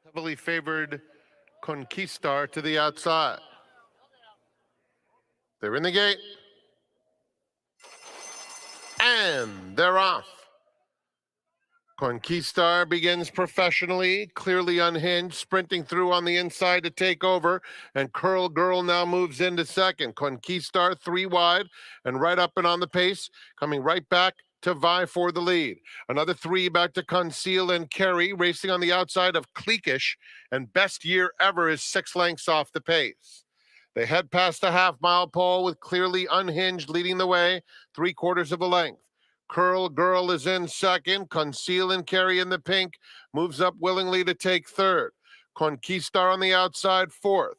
Heavily favored Conquistar to the outside. They're in the gate. And they're off. Conquistar begins professionally, clearly unhinged, sprinting through on the inside to take over, and Curl Girl now moves into second. Conquistar 3 wide and right up and on the pace, coming right back to vie for the lead. Another 3 back to Conceal and Carry, racing on the outside of Cliquish, and best year ever is 6 lengths off the pace. They head past the half-mile pole with Clearly Unhinged leading the way, 3/4 of a length. Curl Girl is in second. Conceal and Carry in the pink moves up willingly to take third. Conquistar on the outside, fourth.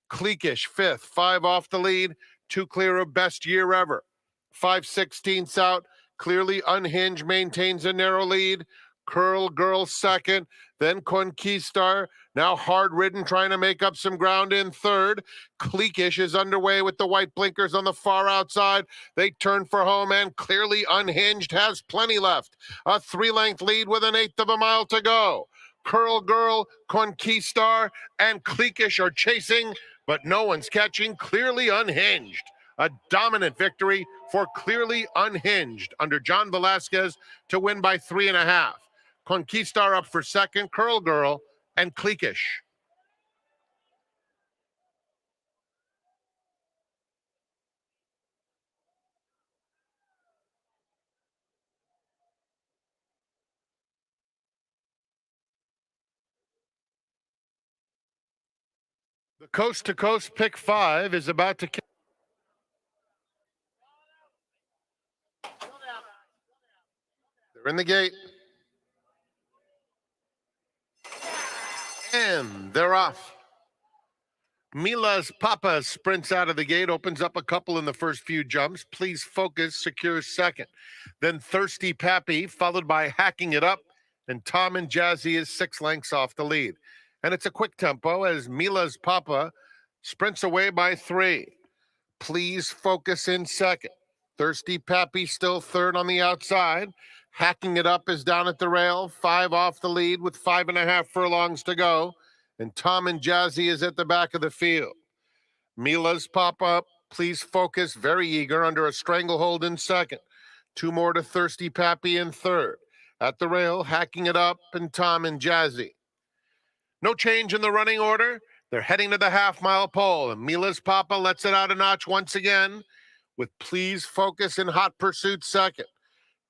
Cliquish, fifth. 5 off the lead, 2 clear of best year ever. 5/16 out. Clearly Unhinged maintains a narrow lead. Curl Girl second. Then Conquistar, now hard-ridden, trying to make up some ground in third. Cliquish is underway with the white blinkers on the far outside. They turn for home, and Clearly Unhinged has plenty left. A 3-length lead with 1/8 of a mile to go. Curl Girl, Conquistar, and Cliquish are chasing, but no one's catching Clearly Unhinged. A dominant victory for Clearly Unhinged under John Velasquez to win by 3.5. Conquistar up for second, Curl Girl, and Cliquish. The coast-to-coast pick 5 is about to kick. They're in the gate. And they're off. Mila's Papa sprints out of the gate, opens up a couple in the first few jumps. Please Focus secures second. Then Thirsty Pappy, followed by Hacking It Up, and Tom and Jazzy is 6 lengths off the lead. And it's a quick tempo as Mila's Papa sprints away by 3. Please Focus in second. Thirsty Pappy still third on the outside. Hacking It Up is down at the rail, 5 off the lead with 5.5 furlongs to go. And Tom and Jazzy is at the back of the field. Mila's Pop-Up, Please Focus, very eager, under a stranglehold in second. 2 more to Thirsty Pappy in third. At the rail, Hacking It Up, and Tom and Jazzy. No change in the running order. They're heading to the half-mile pole, and Mila's Papa lets it out a notch once again with Please Focus in hot pursuit second.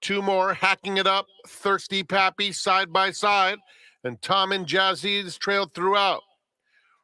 2 more, Hacking It Up, Thirsty Pappy side by side, and Tom and Jazzy's trailed throughout.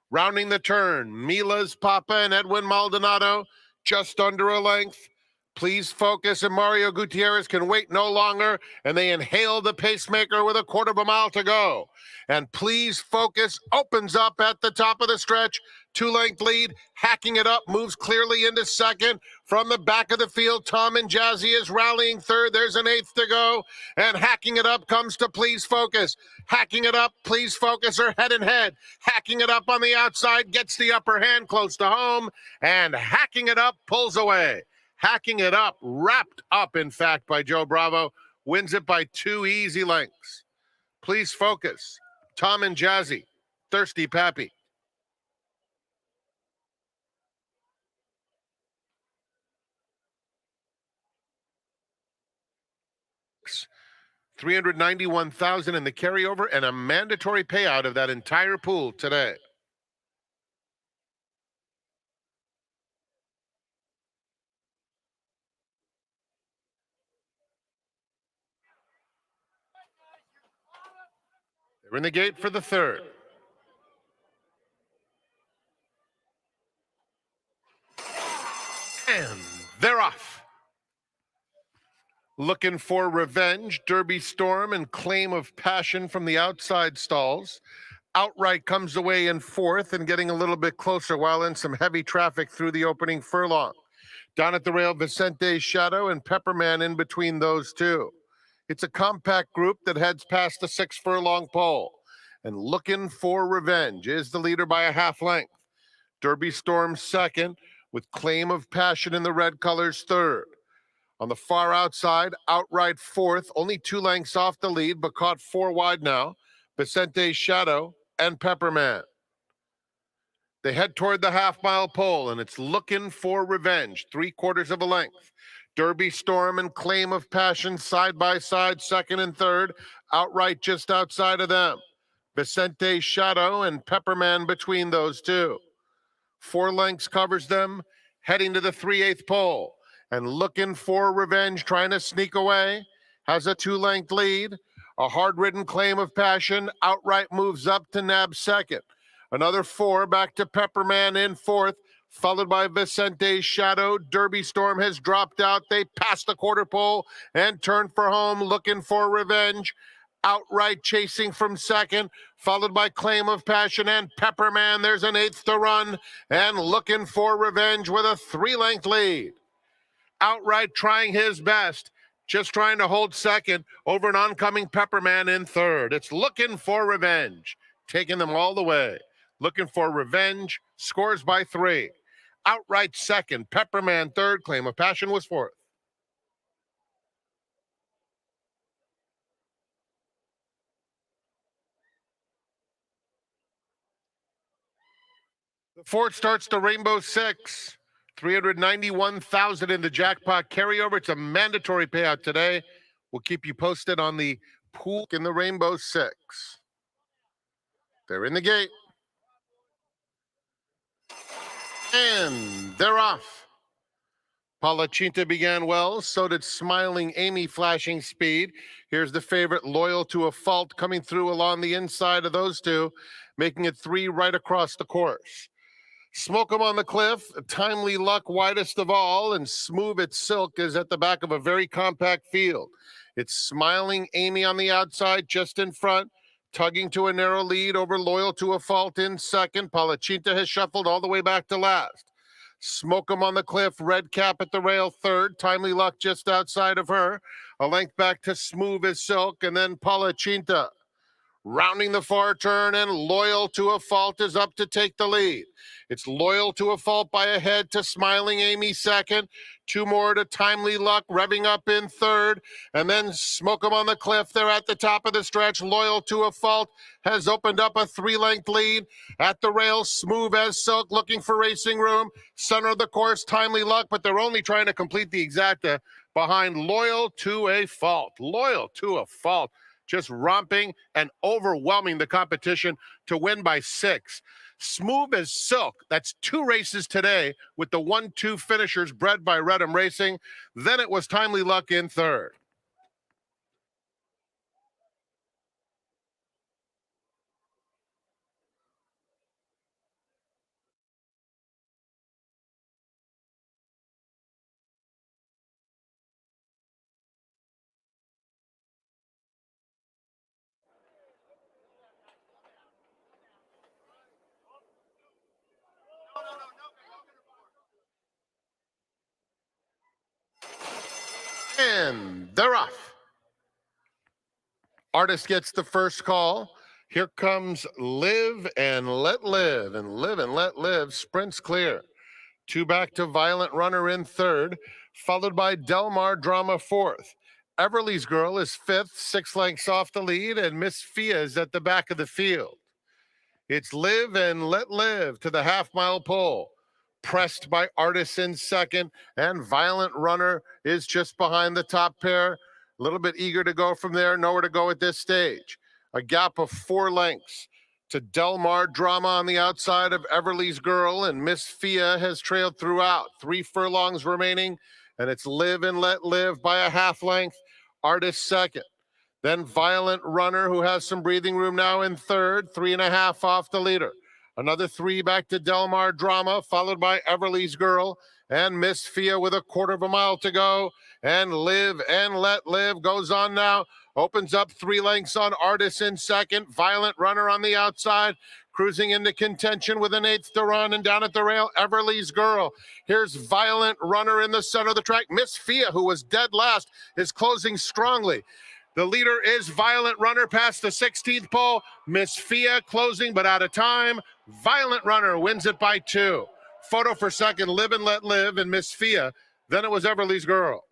Rounding the turn, Mila's Papa and Edwin Maldonado just under a length. Please Focus and Mario Gutierrez can wait no longer, and they inhale the pacemaker with 1/4 mile to go. And Please Focus opens up at the top of the stretch. 2-length lead, Hacking It Up moves clearly into second. From the back of the field, Tom and Jazzy is rallying third. There's 1/8 to go, and Hacking It Up comes to Please Focus. Hacking It Up, Please Focus are head and head. Hacking It Up on the outside gets the upper hand close to home, and Hacking It Up pulls away. Hacking It Up, wrapped up, in fact, by Joe Bravo, wins it by 2 easy lengths. Please Focus, Tom and Jazzy, Thirsty Pappy. $391,000 in the carryover and a mandatory payout of that entire pool today. They're in the gate for the third. And they're off. Looking for Revenge, Derby Storm, and Claim of Passion from the outside stalls. Outright comes away in fourth and getting a little bit closer while in some heavy traffic through the opening furlong. Down at the rail, Vicente's Shadow and Pepperman in between those two. It's a compact group that heads past the 6 furlong pole. And Looking for Revenge is the leader by a half length. Derby Storm second, with Claim of Passion in the red colors third. On the far outside, Outright fourth, only 2 lengths off the lead, but caught 4 wide now. Vicente's Shadow and Pepperman. They head toward the half-mile pole, and it's Looking for Revenge, 3/4 of a length. Derby Storm and Claim of Passion side by side, second and third, outright just outside of them. Vicente's Shadow and Pepperman between those two. 4 lengths covers them, heading to the 3/8 pole. And Looking for Revenge, trying to sneak away, has a 2-length lead. A hard-ridden Claim of Passion outright moves up to nab second. Another 4 back to Pepperman in fourth, followed by Vicente's Shadow. Derby Storm has dropped out. They pass the quarter pole and turn for home. Looking for Revenge, outright chasing from second, followed by Claim of Passion and Pepperman. There's an 1/8 to run, and Looking for Revenge with a 3-length lead. Outright trying his best, just trying to hold second over an oncoming Pepperman in third. It's Looking for Revenge, taking them all the way. Looking for Revenge scores by 3. Outright second, Pepperman third, Claim of Passion was fourth. The fourth starts the Rainbow Six. 391,000 in the jackpot carryover. It's a mandatory payout today. We'll keep you posted on the pool in the Rainbow Six. They're in the gate. And they're off. Palachinta began well, so did Smiling Amy, flashing speed. Here's the favorite, Loyal to a Fault, coming through along the inside of those two, making it 3 right across the course. Smoke 'em on the Cliff, Timely Luck widest of all, and Smooth It Silk is at the back of a very compact field. It's Smiling Amy on the outside, just in front, tugging to a narrow lead over Loyal to a Fault in second. Palachinta has shuffled all the way back to last. Smoke 'em on the Cliff, Red Cap at the rail third, Timely Luck just outside of her. A length back to Smooth as Silk, and then Palachinta. Rounding the far turn, and Loyal to a Fault is up to take the lead. It's Loyal to a Fault by a head to Smiling Amy second. 2 more to Timely Luck, revving up in third. And then Smoke 'em on the Cliff. They're at the top of the stretch. Loyal to a Fault has opened up a 3-length lead. At the rail, Smooth as Silk looking for racing room. Center of the course, Timely Luck, but they're only trying to complete the exacta behind Loyal to a Fault. Loyal to a Fault, just romping and overwhelming the competition to win by 6. Smooth as Silk, that's 2 races today with the 1-2 finishers bred by Redham Racing. Then it was Timely Luck in third. And they're off. Artist gets the first call. Here comes Live and Let Live, and Live and Let Live sprints clear. 2 back to Violent Runner in third, followed by Delmar Drama fourth. Everly's Girl is fifth, 6 lengths off the lead, and Miss Fia is at the back of the field. It's Live and Let Live to the half-mile pole. Pressed by Artist in second, and Violent Runner is just behind the top pair. A little bit eager to go from there, nowhere to go at this stage. A gap of 4 lengths to Delmar Drama on the outside of Everly's Girl, and Miss Fia has trailed throughout. 3 furlongs remaining, and it's Live and Let Live by a half length. Artist second. Then Violent Runner, who has some breathing room now in third, 3.5 off the leader. Another 3 back to Delmar Drama, followed by Everly's Girl and Miss Fia with a 1/4 mile to go. And Live and Let Live goes on now. Opens up 3 lengths on Artist in second. Violent Runner on the outside, cruising into contention with an 1/8 to run. And down at the rail, Everly's Girl. Here's Violent Runner in the center of the track. Miss Fia, who was dead last, is closing strongly. The leader is Violent Runner past the 16th pole. Miss Fia closing, but out of time. Violent Runner wins it by 2. Photo for second, Live and Let Live, and Miss Fia. Then it was Everly's Girl.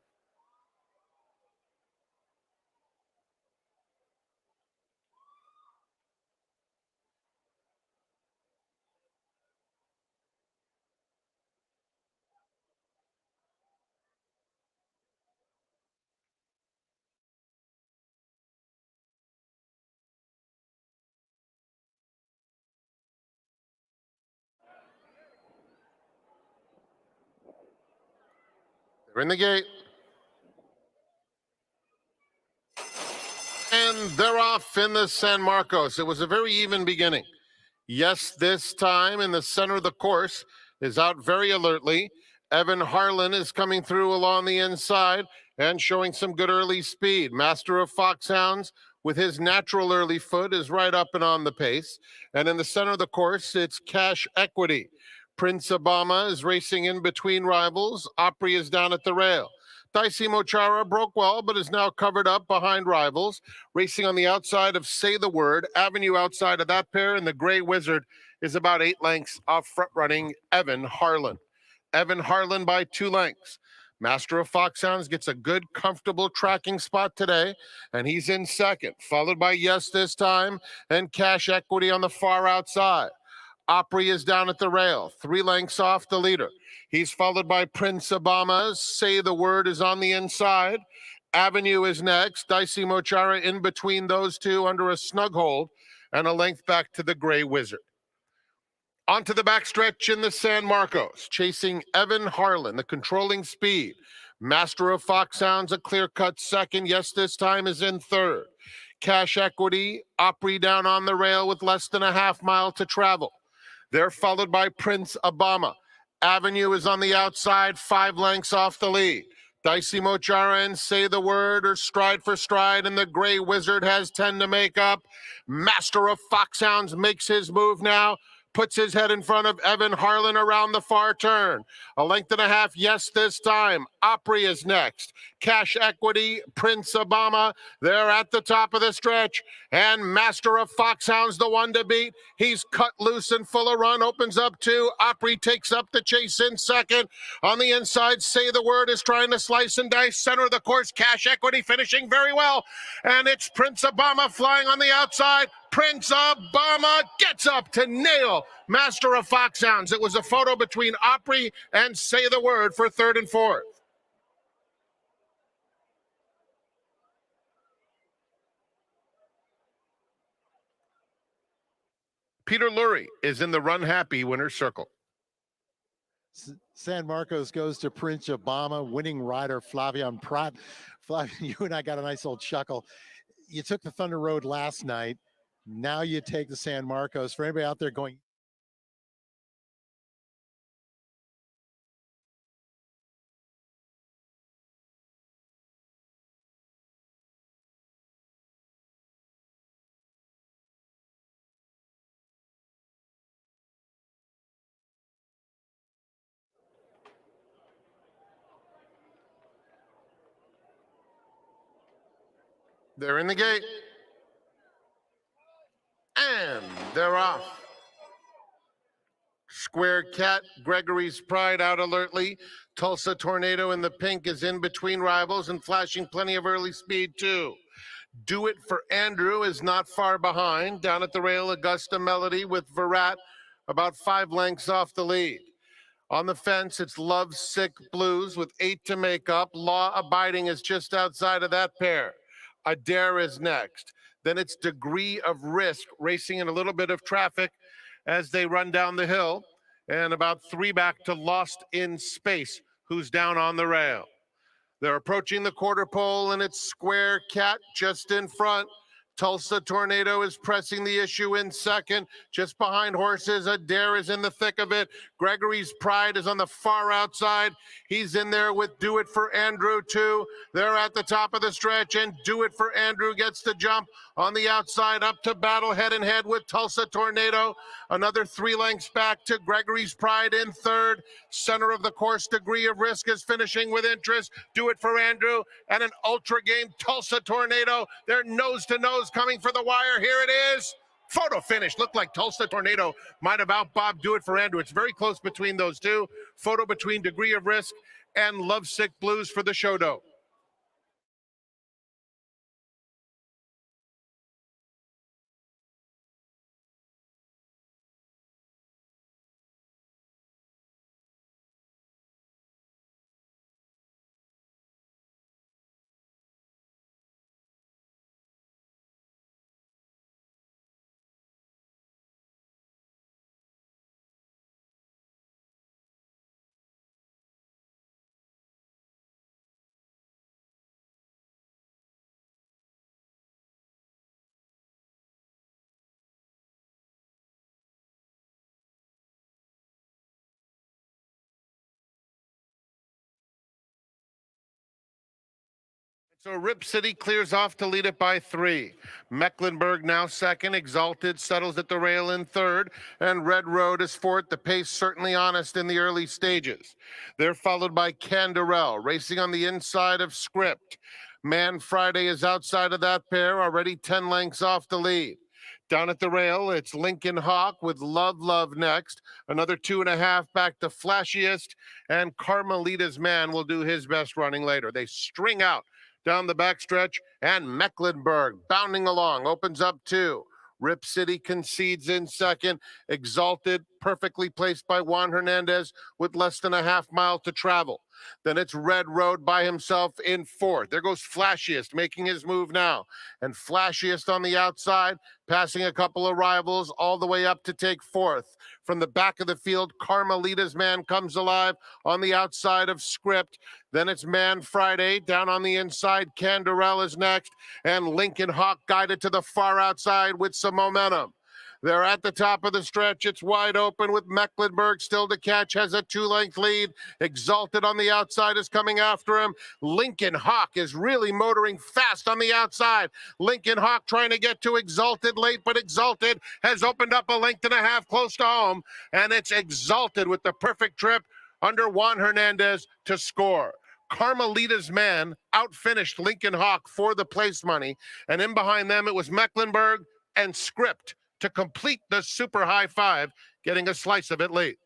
They're in the gate. And they're off in the San Marcos. It was a very even beginning. Yes, this time in the center of the course is out very alertly. Evan Harlan is coming through along the inside and showing some good early speed. Master of Foxhounds, with his natural early foot, is right up and on the pace. And in the center of the course, it's Cash Equity. Prince Obama is racing in between rivals. Opry is down at the rail. Dicey Mochara broke well, but is now covered up behind rivals. Racing on the outside of Say the Word. Avenue outside of that pair, and the Gray Wizard is about 8 lengths off front-running Evan Harlan. Evan Harlan by 2 lengths. Master of Foxhounds gets a good, comfortable tracking spot today, and he's in second, followed by Yes This Time and Cash Equity on the far outside. Opry is down at the rail, 3 lengths off the leader. He's followed by Prince Obama. Say the Word is on the inside. Avenue is next. Dicey Mochara in between those two under a snug hold and a length back to the Gray Wizard. Onto the backstretch in the San Marcos, chasing Evan Harlan, the controlling speed. Master of Foxhounds, a clear-cut second. Yes, this time is in third. Cash Equity, Opry down on the rail with less than a half mile to travel. They're followed by Prince Obama. Avenue is on the outside, 5 lengths off the lead. Dicey Mochara and Say the Word are stride for stride, and the Gray Wizard has 10 to make up. Master of Foxhounds makes his move now, puts his head in front of Evan Harlan around the far turn. A length and a half, Yes This Time. Opry is next. Cash Equity, Prince Obama, they're at the top of the stretch. And Master of Foxhounds, the one to beat. He's cut loose and full of run, opens up 2. Opry takes up the chase in second. On the inside, Say the Word is trying to slice and dice. Center of the course, Cash Equity finishing very well. And it's Prince Obama flying on the outside. Prince Obama gets up to nail Master of Foxhounds. It was a photo between Opry and Say the Word for third and fourth. Peter Lurie is in the Run Happy winner's circle. San Marcos goes to Prince Obama, winning rider Flavian Prat. Flavian, you and I got a nice old chuckle. You took the Thunder Road last night. Now you take the San Marcos. For anybody out there going, they're in the gate. And they're off. Square Cat, Gregory's Pride out alertly. Tulsa Tornado in the pink is in between rivals and flashing plenty of early speed too. Do It for Andrew is not far behind. Down at the rail, Augusta Melody with Virat about 5 lengths off the lead. On the fence, it's Love Sick Blues with 8 to make up. Law Abiding is just outside of that pair. Adair is next. Then it's Degree of Risk racing in a little bit of traffic as they run down the hill. And about 3 back to Lost in Space, who's down on the rail. They're approaching the quarter pole, and it's Square Cat just in front. Tulsa Tornado is pressing the issue in second. Just behind Horses, Adair is in the thick of it. Gregory's Pride is on the far outside. He's in there with Do It for Andrew, too. They're at the top of the stretch, and Do It for Andrew gets the jump on the outside up to battle head and head with Tulsa Tornado. Another 3 lengths back to Gregory's Pride in third. Center of the course, Degree of Risk is finishing with interest. Do It for Andrew and an ultra game Tulsa Tornado. They're nose to nose coming for the wire. Here it is. Photo finish. Looked like Tulsa Tornado might have outbobbed Do It for Andrew. It's very close between those two. Photo between Degree of Risk and Lovesick Blues for the show dough. So Rip City clears off to lead it by 3. Mecklenburg now second. Exalted settles at the rail in third. And Red Road is fourth. The pace certainly honest in the early stages. They're followed by Canderel racing on the inside of Script. Man Friday is outside of that pair, already 10 lengths off the lead. Down at the rail, it's Lincoln Hawk with Love Love next. Another 2.5 back to Flashiest. And Carmelita's Man will do his best running later. They string out down the backstretch, and Mecklenburg bounding along, opens up 2. Rip City concedes in second. Exalted, perfectly placed by Juan Hernandez with less than a half mile to travel. Then it's Red Road by himself in fourth. There goes Flashiest making his move now. And Flashiest on the outside, passing a couple of rivals all the way up to take fourth. From the back of the field, Carmelita's Man comes alive on the outside of Script. Then it's Man Friday down on the inside. Canderel is next. And Lincoln Hawk guided to the far outside with some momentum. They're at the top of the stretch. It's wide open with Mecklenburg still to catch, has a 2-length lead. Exalted on the outside is coming after him. Lincoln Hawk is really motoring fast on the outside. Lincoln Hawk trying to get to Exalted late, but Exalted has opened up a length and a half close to home. And it's Exalted with the perfect trip under Juan Hernandez to score. Carmelita's Man outfinished Lincoln Hawk for the place money. And in behind them, it was Mecklenburg and Script to complete the super high 5, getting a slice of it late.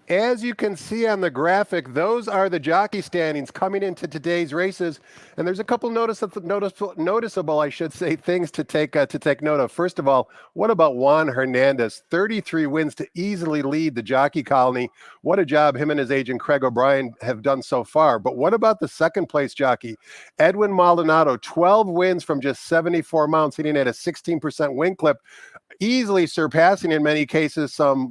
As you can see on the graphic, those are the jockey standings coming into today's races, and there's a couple noticeable, I should say, things to take note of. First of all, what about Juan Hernandez? 33 wins to easily lead the jockey colony. What a job him and his agent Craig O'Brien have done so far. But what about the second place jockey, Edwin Maldonado? 12 wins from just 74 mounts, hitting at a 16% win clip, easily surpassing in many cases some,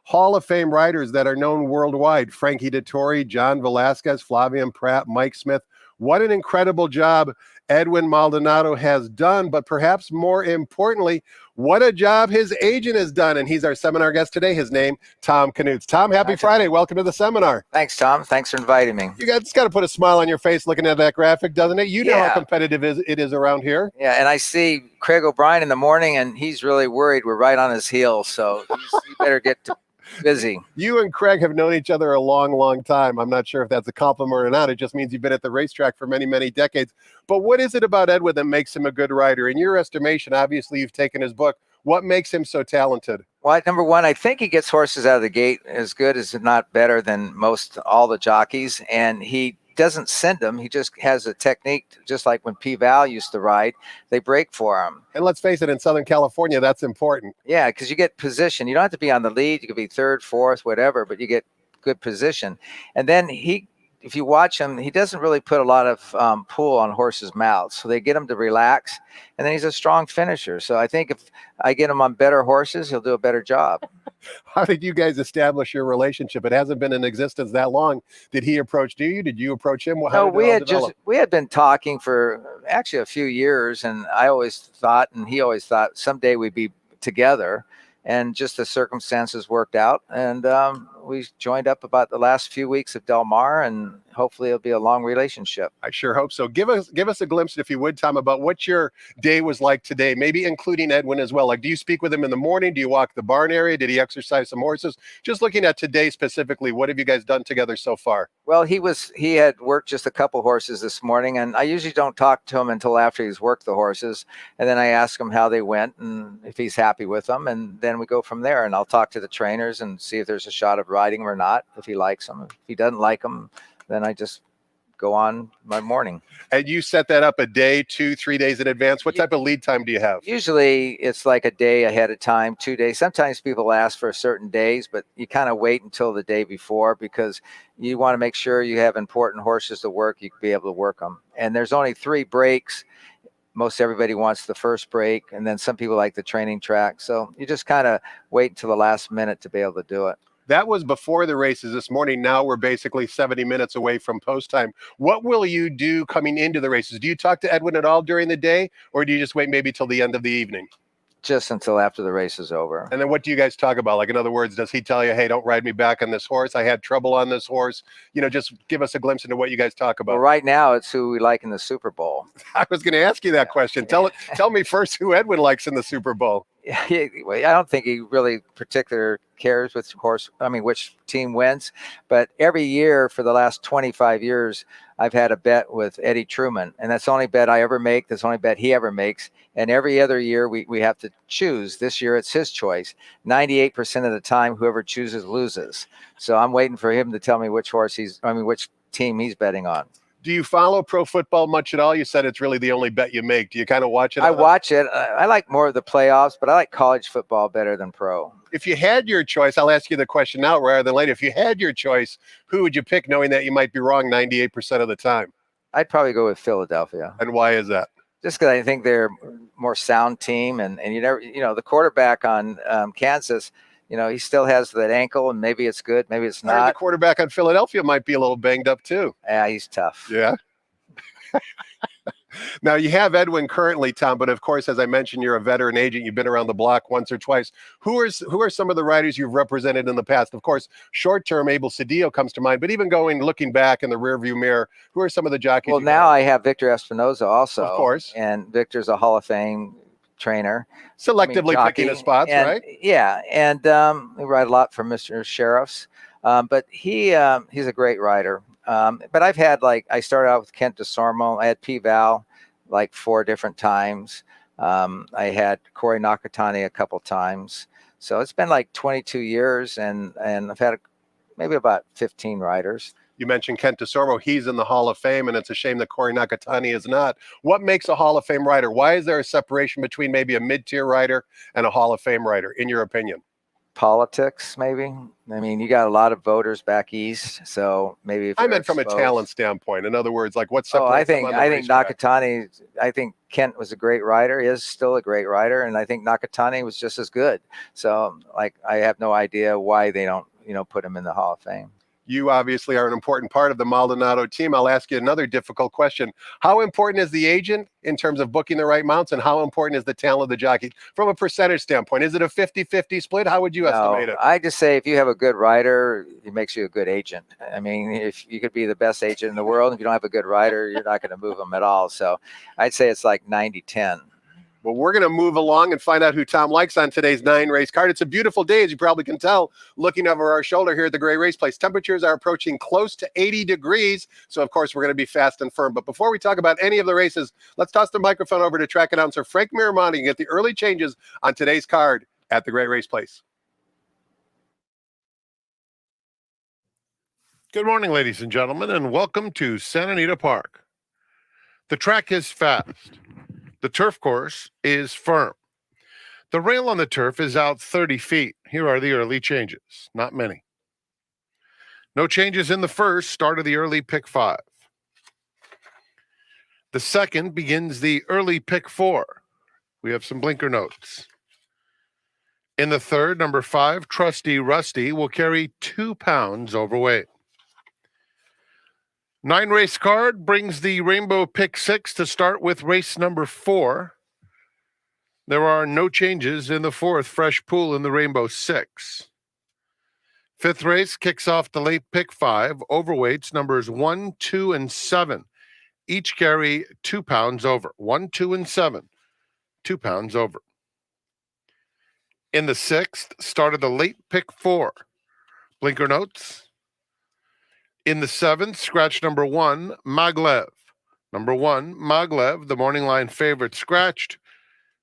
Hall of Fame riders that are known worldwide. Frankie Dettori, John Velasquez, Flavien Prat, Mike Smith. What an incredible job Edwin Maldonado has done, but perhaps more importantly, what a job his agent has done. And he's our seminar guest today. His name, Tom Knust. Tom, happy Friday. Welcome to the seminar. Thanks, Tom. Thanks for inviting me. You guys got to put a smile on your face looking at that graphic, doesn't it? You know how competitive it is around here. Yeah, and I see Craig O'Brien in the morning, and he's really worried we're right on his heels, so you better get busy. You and Craig have known each other a long, long time. I'm not sure if that's a compliment or not. It just means you've been at the racetrack for many, many decades. But what is it about Edwin that makes him a good rider? In your estimation, obviously you've taken his book. What makes him so talented? Well, number one, I think he gets horses out of the gate as good as, if not better than all the jockeys. And he doesn't send them. He just has a technique, just like when P-Val used to ride, they break for him. And let's face it, in Southern California, that's important. Yeah, because you get position. You don't have to be on the lead. You could be third, fourth, whatever, but you get good position. And then if you watch him, he doesn't really put a lot of pull on horses' mouths. So they get him to relax, and then he's a strong finisher. So I think if I get him on better horses, he'll do a better job. How did you guys establish your relationship? It hasn't been in existence that long. Did he approach you? Did you approach him? No, we had been talking for actually a few years, and I always thought, and he always thought, someday we'd be together. And just the circumstances worked out, and we joined up about the last few weeks of Del Mar, and hopefully it'll be a long relationship. I sure hope so. Give us a glimpse, if you would, Tom, about what your day was like today, maybe including Edwin as well. Like, do you speak with him in the morning? Do you walk the barn area? Did he exercise some horses? Just looking at today specifically, what have you guys done together so far? Well, he had worked just a couple horses this morning, and I usually don't talk to him until after he's worked the horses. And then I ask him how they went and if he's happy with them. And then we go from there, and I'll talk to the trainers and see if there's a shot of riding them or not, if he likes them. If he doesn't like them, then I just go on my morning. And you set that up a day, 2-3 days in advance. What type of lead time do you have? Usually it's like a day ahead of time, 2 days. Sometimes people ask for certain days, but you kind of wait until the day before because you want to make sure you have important horses to work. You can be able to work them. And there's only 3 breaks. Most everybody wants the first break, and then some people like the training track. So you just kind of wait until the last minute to be able to do it. That was before the races this morning. Now we're basically 70 minutes away from post time. What will you do coming into the races? Do you talk to Edwin at all during the day, or do you just wait maybe till the end of the evening? Just until after the race is over. And then what do you guys talk about? Like, in other words, does he tell you, hey, don't ride me back on this horse? I had trouble on this horse. Just give us a glimpse into what you guys talk about. Well, right now it's who we like in the Super Bowl. I was going to ask you that question. Tell me first who Edwin likes in the Super Bowl. I don't think he really particular cares which team wins. But every year for the last 25 years, I've had a bet with Eddie Truman, and that's the only bet I ever make. That's the only bet he ever makes. And every other year we have to choose. This year it's his choice. 98% of the time, whoever chooses loses. So I'm waiting for him to tell me which team he's betting on. Do you follow pro football much at all? You said it's really the only bet you make. Do you kind of watch it? I watch it. I like more of the playoffs, but I like college football better than pro. If you had your choice, I'll ask you the question now rather than later. If you had your choice, who would you pick, knowing that you might be wrong 98% of the time? I'd probably go with Philadelphia. And why is that? Just because I think they're a more sound team, and you never, the quarterback on Kansas, he still has that ankle, and maybe it's good, maybe it's not. The quarterback on Philadelphia might be a little banged up too. Yeah, he's tough. Yeah. Now, you have Edwin currently, Tom, but of course, as I mentioned, you're a veteran agent. You've been around the block once or twice. Who are some of the riders you've represented in the past? Of course, short-term, Abel Cedillo comes to mind, but even looking back in the rearview mirror, who are some of the jockeys? Well, now I have Victor Espinoza also. Of course. And Victor's a Hall of Fame trainer. Selectively picking his spots, right? Yeah, and we ride a lot for Mr. Sheriffs, but he's a great rider. But I've had, I started out with Kent DeSormo. I had P-Val 4 different times. I had Corey Nakatani a couple times. So it's been 22 years, and I've had maybe about 15 riders. You mentioned Kent DeSormo. He's in the Hall of Fame, and it's a shame that Corey Nakatani is not. What makes a Hall of Fame rider? Why is there a separation between maybe a mid-tier rider and a Hall of Fame rider, in your opinion? Politics, maybe. I mean, you got a lot of voters back east, so maybe if I meant from exposed. a talent standpoint. In other words, like what Oh, separates them on the I think racetrack? Nakatani. I think Kent was a great rider. Is still a great rider, and I think Nakatani was just as good. So, like, I have no idea why they don't, put him in the Hall of Fame. You obviously are an important part of the Maldonado team. I'll ask you another difficult question. How important is the agent in terms of booking the right mounts, and how important is the talent of the jockey from a percentage standpoint? Is it a 50-50 split? How would you estimate it? I just say if you have a good rider, it makes you a good agent. I mean, if you could be the best agent in the world, if you don't have a good rider, you're not going to move them at all. So I'd say it's like 90-10. Well, we're going to move along and find out who Tom likes on today's 9-race card. It's a beautiful day, as you probably can tell, looking over our shoulder here at the Gray Race Place. Temperatures are approaching close to 80 degrees, so of course we're going to be fast and firm. But before we talk about any of the races, let's toss the microphone over to track announcer Frank Miramonte and get the early changes on today's card at the Gray Race Place. Good morning, ladies and gentlemen, and welcome to Santa Anita Park. The track is fast. The turf course is firm. The rail on the turf is out 30 feet. Here are the early changes. Not many. No changes in the first, start of the early pick 5. The second begins the early pick 4. We have some blinker notes. In the third, number 5, Trusty Rusty, will carry 2 pounds overweight. 9-race card brings the Rainbow Pick 6 to start with race number 4. There are no changes in the 4th fresh pool in the Rainbow 6. 5th race kicks off the late pick 5. Overweights numbers 1, 2, and 7. Each carry 2 pounds over. 1, 2, and 7. 2 pounds over. In the 6th, started the late pick 4. Blinker notes. In the 7th, scratch number 1, Maglev. Number 1, Maglev, the morning line favorite, scratched,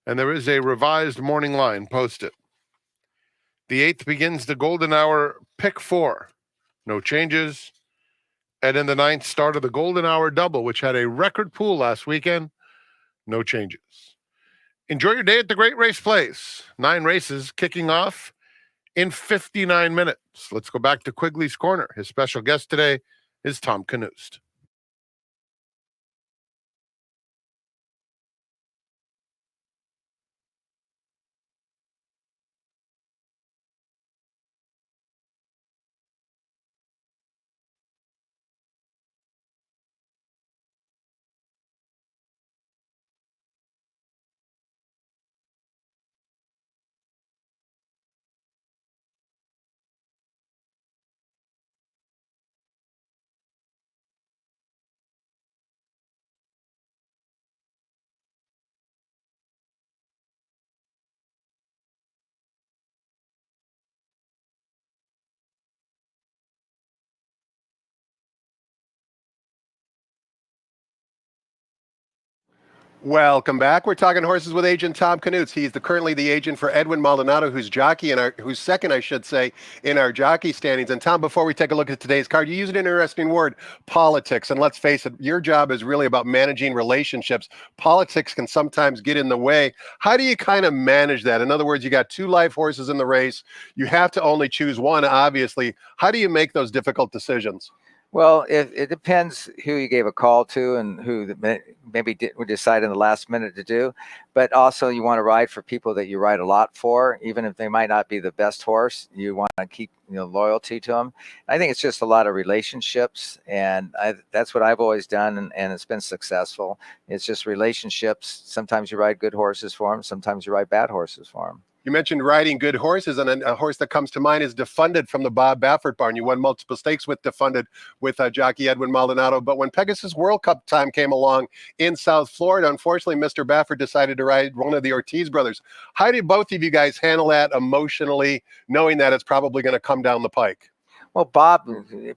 and there is a revised morning line posted. The 8th begins the golden hour pick 4. No changes. And in the 9th, started the golden hour double, which had a record pool last weekend. No changes. Enjoy your day at the Great Race Place. 9 races kicking off in 59 minutes. Let's go back to Quigley's Corner. His special guest today is Tom Knust. Welcome back. We're talking horses with agent Tom Knust. He's currently the agent for Edwin Maldonado, who's jockey who's second, I should say, in our jockey standings. And Tom, before we take a look at today's card, you used an interesting word, politics. And let's face it, your job is really about managing relationships. Politics can sometimes get in the way. How do you kind of manage that? In other words, you got 2 live horses in the race. You have to only choose one, obviously. How do you make those difficult decisions? Well, it depends who you gave a call to and who maybe would decide in the last minute to do. But also you want to ride for people that you ride a lot for, even if they might not be the best horse. You want to keep loyalty to them. I think it's just a lot of relationships, and that's what I've always done, and it's been successful. It's just relationships. Sometimes you ride good horses for them. Sometimes you ride bad horses for them. You mentioned riding good horses, and a horse that comes to mind is Defunded from the Bob Baffert barn. You won multiple stakes with Defunded with jockey Edwin Maldonado. But when Pegasus World Cup time came along in South Florida, unfortunately, Mr. Baffert decided to ride one of the Ortiz brothers. How did both of you guys handle that emotionally, knowing that it's probably going to come down the pike? Well, Bob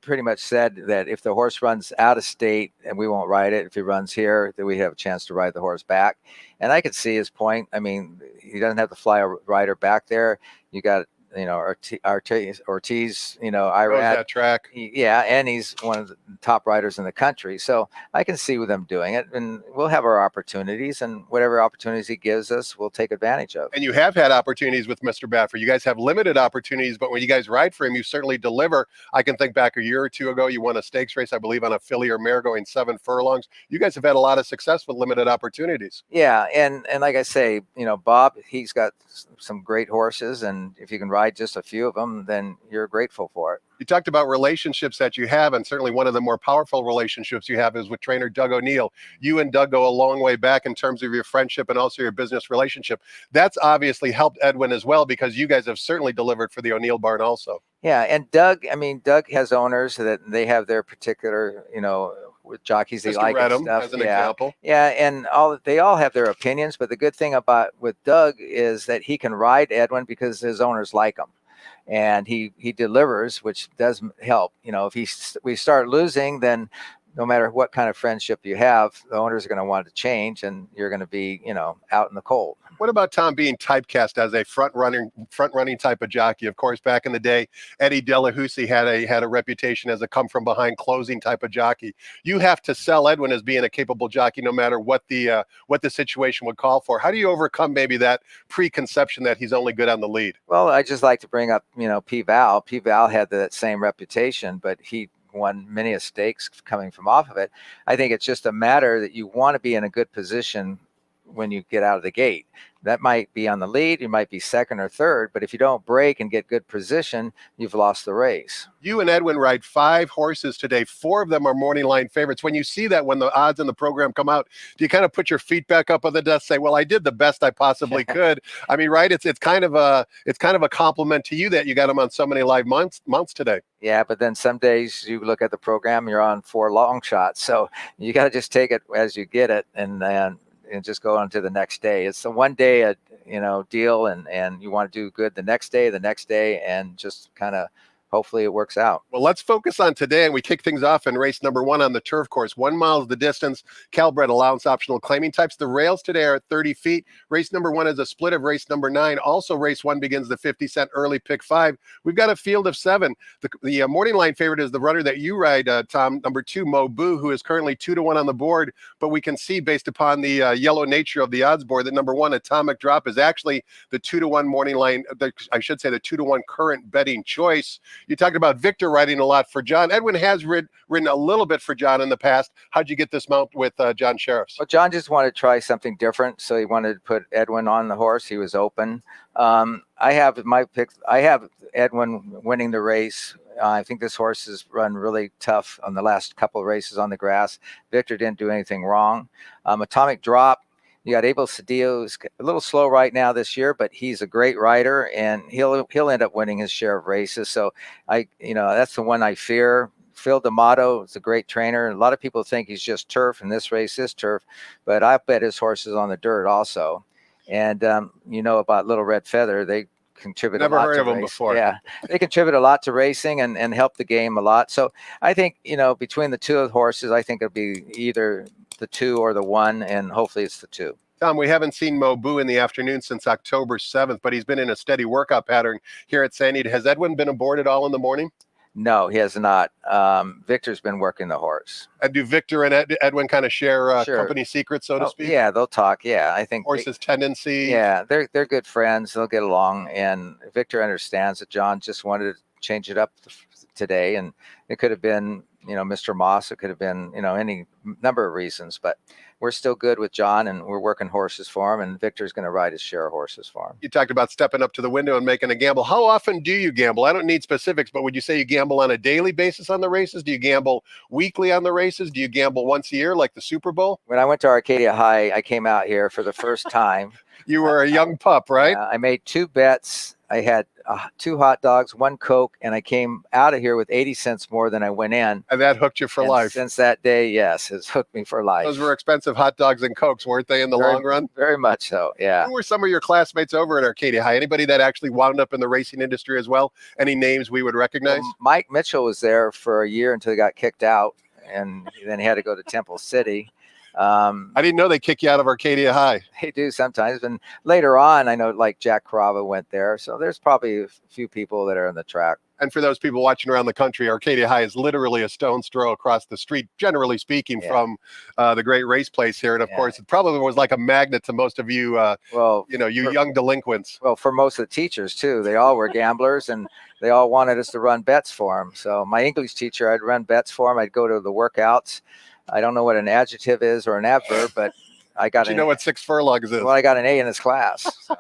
pretty much said that if the horse runs out of state and we won't ride it, if he runs here, then we have a chance to ride the horse back. And I could see his point. I mean, he doesn't have to fly a rider back there. You got Ortiz, Knows Irad. that track. Yeah, and he's one of the top riders in the country. So I can see with them doing it, and we'll have our opportunities, and whatever opportunities he gives us, we'll take advantage of. And you have had opportunities with Mr. Baffer. You guys have limited opportunities, but when you guys ride for him, you certainly deliver. I can think back a year or two ago, you won a stakes race, I believe, on a filly or mare going 7 furlongs. You guys have had a lot of success with limited opportunities. Yeah, and like I say, Bob, he's got some great horses, and if you can ride just a few of them, then you're grateful for it. You talked about relationships that you have, and certainly one of the more powerful relationships you have is with trainer Doug O'Neill. You and Doug go a long way back in terms of your friendship and also your business relationship. That's obviously helped Edwin as well, because you guys have certainly delivered for the O'Neill barn also. Yeah, and Doug has owners that they have their particular, with jockeys they Mr. like Redham, and stuff. as an example. Yeah, and they all have their opinions, but the good thing with Doug is that he can ride Edwin because his owners like him. And he delivers, which does help. If we start losing, then no matter what kind of friendship you have, the owners are going to want to change, and you're going to be, out in the cold. What about Tom being typecast as a front running type of jockey? Of course, back in the day, Eddie Delahousie had a reputation as a come from behind closing type of jockey. You have to sell Edwin as being a capable jockey, no matter what the situation would call for. How do you overcome maybe that preconception that he's only good on the lead? Well, I just like to bring up, P. Val. P. Val had that same reputation, but he won many stakes coming from off of it. I think it's just a matter that you want to be in a good position when you get out of the gate. That might be on the lead, you might be second or third, but if you don't break and get good position, you've lost the race. You and Edwin ride 5 horses today. 4 of them are morning line favorites. When you see that, when the odds in the program come out, do you kind of put your feet back up on the desk, say, well, I did the best I possibly could? I mean, right? It's kind of a compliment to you that you got them on so many live months today. Yeah, but then some days you look at the program, you're on 4 long shots. So you got to just take it as you get it, and just go on to the next day. It's a one day, deal, and you want to do good the next day, and just kind of hopefully it works out. Well, let's focus on today, and we kick things off in race number 1 on the turf course. 1 mile is the distance. Calbred allowance optional claiming types. The rails today are at 30 feet. Race number 1 is a split of race number 9. Also, race 1 begins the 50-cent early pick 5. We've got a field of 7. The morning line favorite is the runner that you ride, Tom, number 2, Mo Boo, who is currently 2-1 on the board. But we can see, based upon the yellow nature of the odds board, that number 1, Atomic Drop, is actually the 2-1 morning line. I should say the 2-1 current betting choice. You talked about Victor riding a lot for John. Edwin has ridden a little bit for John in the past. How'd you get this mount with John Sheriffs? Well, John just wanted to try something different, so he wanted to put Edwin on the horse. He was open. I have my pick. I have Edwin winning the race. I think this horse has run really tough on the last couple of races on the grass. Victor didn't do anything wrong. Atomic Drop. You got Abel Cedillo, who's a little slow right now this year, but he's a great rider, and he'll end up winning his share of races. So that's the one I fear. Phil D'Amato is a great trainer. A lot of people think he's just turf, and this race is turf, but I bet his horse is on the dirt also. And about Little Red Feather, they contribute a lot. Never heard of them before. Yeah, they contribute a lot to racing and help the game a lot. So I think between the 2 horses, I think it'll be either the 2 or the 1, and hopefully it's the 2. Tom, we haven't seen Mo Boo in the afternoon since October 7th, but he's been in a steady workout pattern here at Sandy. Has Edwin been aboard at all in the morning? No, he has not. Victor's been working the horse. And do Victor and Edwin kind of share Sure. company secrets, so to speak? Yeah, they'll talk. Yeah, I think Horses' tendency. Yeah, they're good friends. They'll get along, and Victor understands that John just wanted to change it up today, and it could have been Mr. Moss. It could have been any number of reasons, but we're still good with John, and we're working horses for him, and Victor's going to ride his share of horses for him. You talked about stepping up to the window and making a gamble. How often do you gamble? I don't need specifics, but would you say you gamble on a daily basis on the races? Do you gamble weekly on the races? Do you gamble once a year like the Super Bowl? When I went to Arcadia High, I came out here for the first time. You were a young pup, right? I made 2 bets. I had 2 hot dogs, 1 Coke, and I came out of here with 80 cents more than I went in. And that hooked you for life. Since that day, yes, it's hooked me for life. Those were expensive hot dogs and Cokes, weren't they, in the long run? Very much so, yeah. Who were some of your classmates over at Arcadia High? Anybody that actually wound up in the racing industry as well? Any names we would recognize? Well, Mike Mitchell was there for a year until he got kicked out, and then he had to go to Temple City. I didn't know they kick you out of Arcadia High. They do sometimes. And later on, I know like Jack Carava went there. So there's probably a few people that are in the track. And for those people watching around the country, Arcadia High is literally a stone's throw across the street, generally speaking, from the great race place here. And of course, it probably was like a magnet to most of you, you young delinquents. Well, for most of the teachers too, they all were gamblers and they all wanted us to run bets for them. So my English teacher, I'd run bets for him. I'd go to the workouts. I don't know what an adjective is or an adverb, but I got you know what 6 furlongs is? Well, I got an A in his class. So.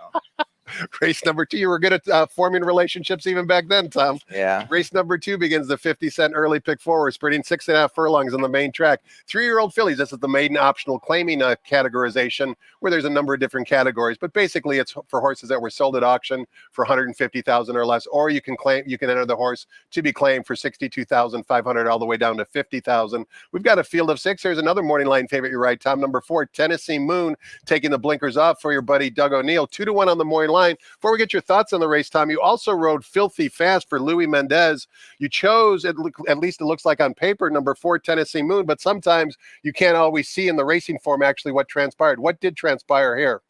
Race number 2, you were good at forming relationships even back then, Tom. Yeah. Race number 2 begins the 50-cent early pick forward, sprinting 6.5 furlongs on the main track. 3-year-old fillies. This is the maiden optional claiming categorization, where there's a number of different categories, but basically it's for horses that were sold at auction for $150,000 or less, or you can enter the horse to be claimed for $62,500 all the way down to $50,000. We've got a field of 6. There's another morning line favorite. You're right, Tom. Number 4, Tennessee Moon, taking the blinkers off for your buddy Doug O'Neill. 2-1 on the morning line. Before we get your thoughts on the race, Tom, you also rode Filthy Fast for Louis Mendez. You chose, at least it looks like on paper, number 4, Tennessee Moon, but sometimes you can't always see in the racing form actually what transpired. What did transpire here?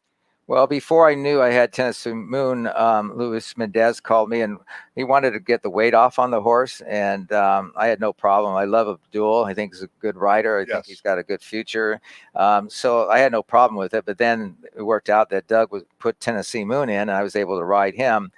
Well, before I knew I had Tennessee Moon, Luis Mendez called me and he wanted to get the weight off on the horse. And I had no problem. I love Abdul. I think he's a good rider. I think he's got a good future. So I had no problem with it. But then it worked out that Doug put Tennessee Moon in and I was able to ride him.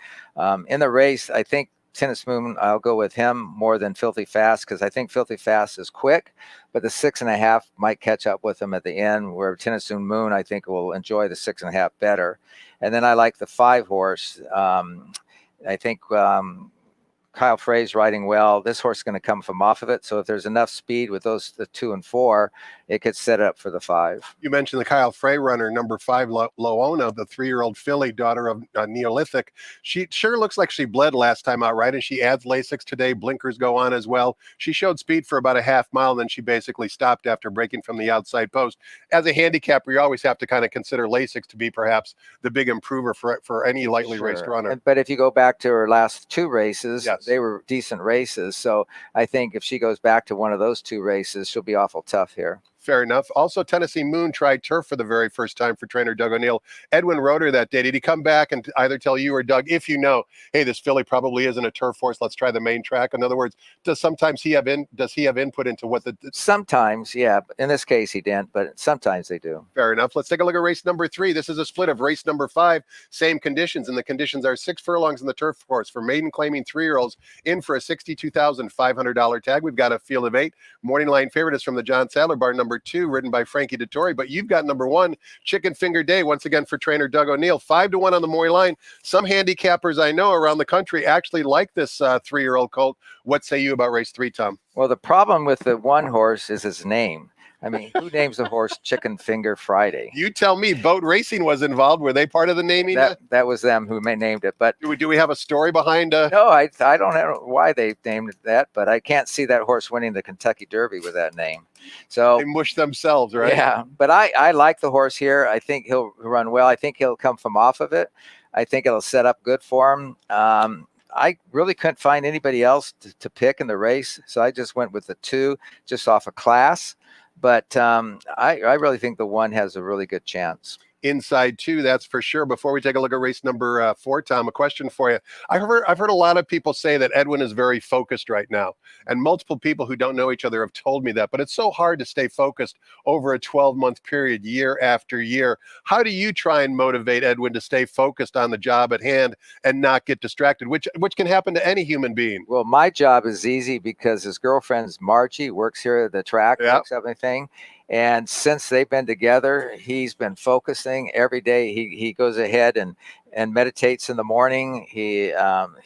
In the race, I think Tennessee Moon, I'll go with him more than Filthy Fast because I think Filthy Fast is quick, but the 6.5 might catch up with him at the end, where Tennessee Moon, I think, will enjoy the 6.5 better. And then I like the 5 horse. I think Kyle Frey's riding well. This horse is going to come from off of it. So if there's enough speed with the 2 and 4, it could set up for the 5. You mentioned the Kyle Frey runner, number 5, Loona, the 3-year-old filly, daughter of Neolithic. She sure looks like she bled last time out, right? And she adds Lasix today. Blinkers go on as well. She showed speed for about a half mile, and then she basically stopped after breaking from the outside post. As a handicapper, you always have to kind of consider Lasix to be perhaps the big improver for any lightly raced runner. But if you go back to her last 2 races, they were decent races. So I think if she goes back to one of those 2 races, she'll be awful tough here. Fair enough. Also, Tennessee Moon tried turf for the very first time for trainer Doug O'Neill. Edwin rode her that day. Did he come back and either tell you or Doug, if you know, hey, this filly probably isn't a turf horse, let's try the main track? In other words, does he have input into what the... Sometimes, yeah. In this case, he didn't, but sometimes they do. Fair enough. Let's take a look at race number 3. This is a split of race number 5. Same conditions, and the conditions are 6 furlongs in the turf horse for maiden claiming 3-year-olds in for a $62,500 tag. We've got a field of 8. Morning line favorite is from the John Sadler Bar, number 2, ridden by Frankie Dettori, but you've got number 1, Chicken Finger Day, once again for trainer Doug O'Neill. 5-1 on the morning line. Some handicappers I know around the country actually like this 3-year-old colt. What say you about race 3, Tom? Well, the problem with the 1 horse is his name. I mean, who names a horse Chicken Finger Friday? You tell me. Boat Racing was involved. Were they part of the naming? That was them who named it. But do we have a story behind? No, I don't know why they named it that, but I can't see that horse winning the Kentucky Derby with that name. So they mush themselves, right? Yeah, but I like the horse here. I think he'll run well. I think he'll come from off of it. I think it'll set up good for him. I really couldn't find anybody else to pick in the race, so I just went with the 2 just off of class. But I really think the 1 has a really good chance. Inside 2, that's for sure. Before we take a look at race number 4, Tom, a question for you. I've heard a lot of people say that Edwin is very focused right now, and multiple people who don't know each other have told me that, but it's so hard to stay focused over a 12-month period, year after year. How do you try and motivate Edwin to stay focused on the job at hand and not get distracted, which can happen to any human being? Well, my job is easy because his girlfriend's Margie, works here at the track, makes everything. And since they've been together, he's been focusing every day. He goes ahead and meditates in the morning. He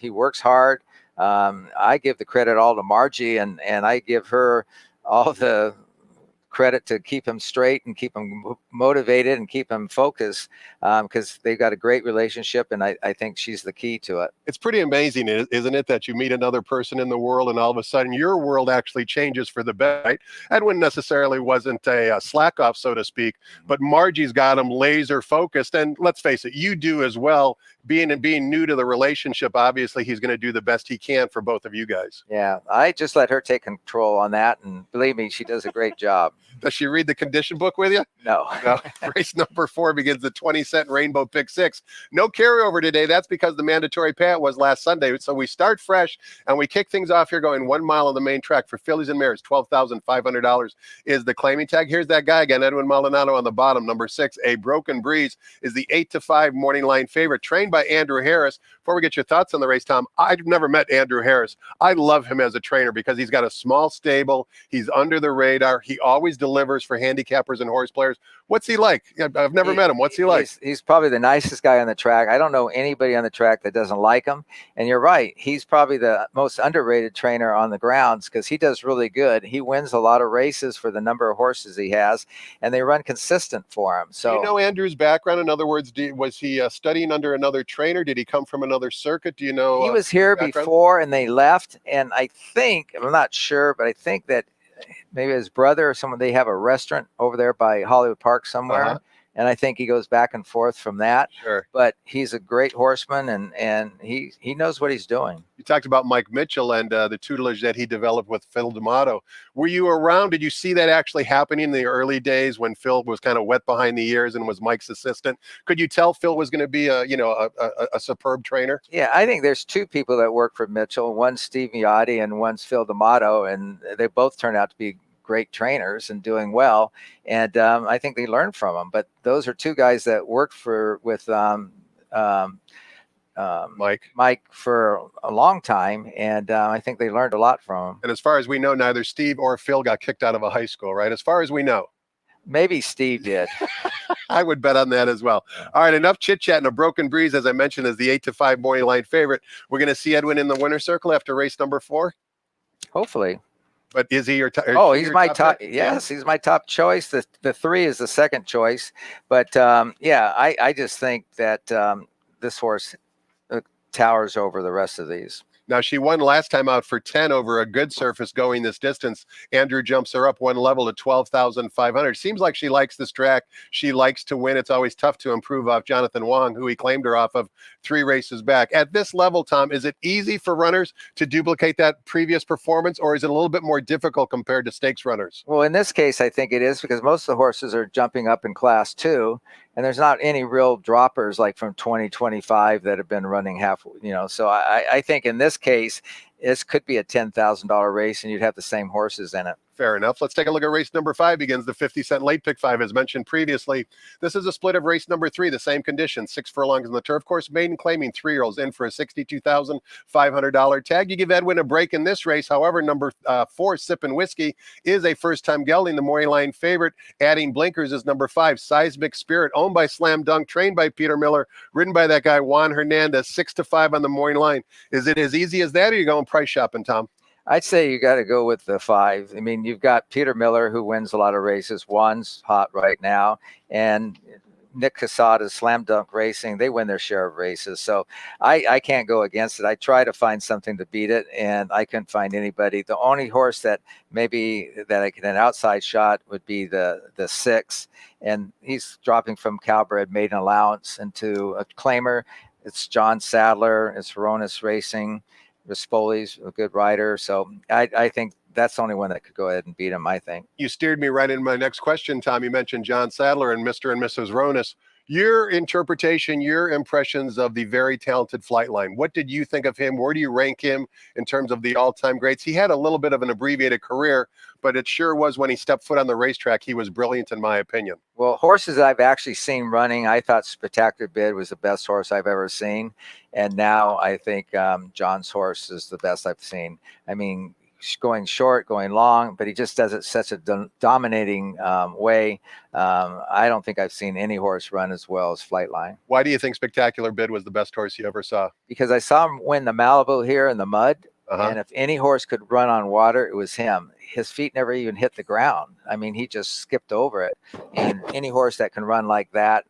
works hard. I give the credit all to Margie, and I give her all the credit to keep him straight and keep him motivated and keep him focused, because they've got a great relationship, and I think she's the key to it. It's pretty amazing, isn't it, that you meet another person in the world and all of a sudden your world actually changes for the better, right? Edwin necessarily wasn't a slack off, so to speak, but Margie's got him laser focused, and let's face it, you do as well. Being new to the relationship, obviously he's going to do the best he can for both of you guys. Yeah, I just let her take control on that, and believe me, she does a great job. Does she read the condition book with you? No. No. Race number 4 begins the 20-cent Rainbow Pick 6. No carryover today. That's because the mandatory payout was last Sunday. So we start fresh and we kick things off here going 1 mile on the main track for fillies and mares. $12,500 is the claiming tag. Here's that guy again, Edwin Maldonado on the bottom. Number 6, A Broken Breeze, is the 8-5 morning line favorite, trained by Andrew Harris. Before we get your thoughts on the race, Tom, I've never met Andrew Harris. I love him as a trainer because he's got a small stable. He's under the radar. He always delivers for handicappers and horse players. What's he like? I've never met him. What's he like? He's probably the nicest guy on the track. I don't know anybody on the track that doesn't like him. And you're right. He's probably the most underrated trainer on the grounds because he does really good. He wins a lot of races for the number of horses he has, and they run consistent for him. So do you know Andrew's background? In other words, was he studying under another trainer? Did he come from another circuit? Do you know? He was here before and they left. And I think, I'm not sure, but I think that maybe his brother or someone, they have a restaurant over there by Hollywood Park somewhere. And I think he goes back and forth from that. Sure. But he's a great horseman, and he knows what he's doing. You talked about Mike Mitchell and the tutelage that he developed with Phil D'Amato. Were you around? Did you see that actually happening in the early days when Phil was kind of wet behind the ears and was Mike's assistant? Could you tell Phil was going to be a superb trainer? Yeah, I think there's 2 people that work for Mitchell. One's Steve Miotti and one's Phil D'Amato, and they both turned out to be great trainers and doing well. And I think they learned from them. But those are 2 guys that worked with Mike for a long time, and I think they learned a lot from him. And as far as we know, neither Steve or Phil got kicked out of a high school, right? As far as we know. Maybe Steve did. I would bet on that as well. All right, enough chit-chat. And A Broken Breeze, as I mentioned, is the 8-5 morning line favorite. We're going to see Edwin in the winner's circle after race number 4. Hopefully. But is he your top? Oh, he's my top. Yes, he's my top choice. The 3 is the second choice. But yeah, I just think that this horse towers over the rest of these. Now, she won last time out for 10 over a good surface going this distance. Andrew jumps her up 1 level to 12,500. Seems like she likes this track. She likes to win. It's always tough to improve off Jonathan Wong, who he claimed her off of 3 races back. At this level, Tom, is it easy for runners to duplicate that previous performance, or is it a little bit more difficult compared to stakes runners? Well, in this case, I think it is because most of the horses are jumping up in class 2. And there's not any real droppers like from 2025 that have been running half, so I think in this case, this could be a $10,000 race and you'd have the same horses in it. Fair enough. Let's take a look at race number 5. Begins the 50-cent late pick 5, as mentioned previously. This is a split of race number 3, the same conditions, 6 furlongs in the turf course. Maiden claiming 3-year-olds in for a $62,500 tag. You give Edwin a break in this race. However, number 4, Sippin' Whiskey, is a first-time gelding, the morning line favorite. Adding blinkers is number 5, Seismic Spirit, owned by Slam Dunk, trained by Peter Miller, ridden by that guy Juan Hernandez, 6-5 on the morning line. Is it as easy as that, or are you going price shopping, Tom? I'd say you got to go with the 5. I mean, you've got Peter Miller, who wins a lot of races. Juan's hot right now. And Nick Casada's Slam Dunk Racing, they win their share of races. So I can't go against it. I try to find something to beat it, and I couldn't find anybody. The only horse that maybe that I get an outside shot would be the 6. And he's dropping from Calbred Maiden Allowance into a claimer. It's John Sadler. It's Veronis Racing. Rispoli's a good rider. So I think that's the only one that could go ahead and beat him, I think. You steered me right into my next question, Tom. You mentioned John Sadler and Mr. and Mrs. Ronis. Your interpretation, your impressions of the very talented Flightline. What did you think of him? Where do you rank him in terms of the all-time greats? He had a little bit of an abbreviated career, but it sure was when he stepped foot on the racetrack, he was brilliant in my opinion. Well, horses I've actually seen running, I thought Spectacular Bid was the best horse I've ever seen. And now I think John's horse is the best I've seen. I mean, going short, going long, but he just does it such a dominating way. I don't think I've seen any horse run as well as Flightline. Why do you think Spectacular Bid was the best horse you ever saw? Because I saw him win the Malibu here in the mud. And if any horse could run on water, it was him. His feet never even hit the ground. I mean, he just skipped over it. And any horse that can run like that,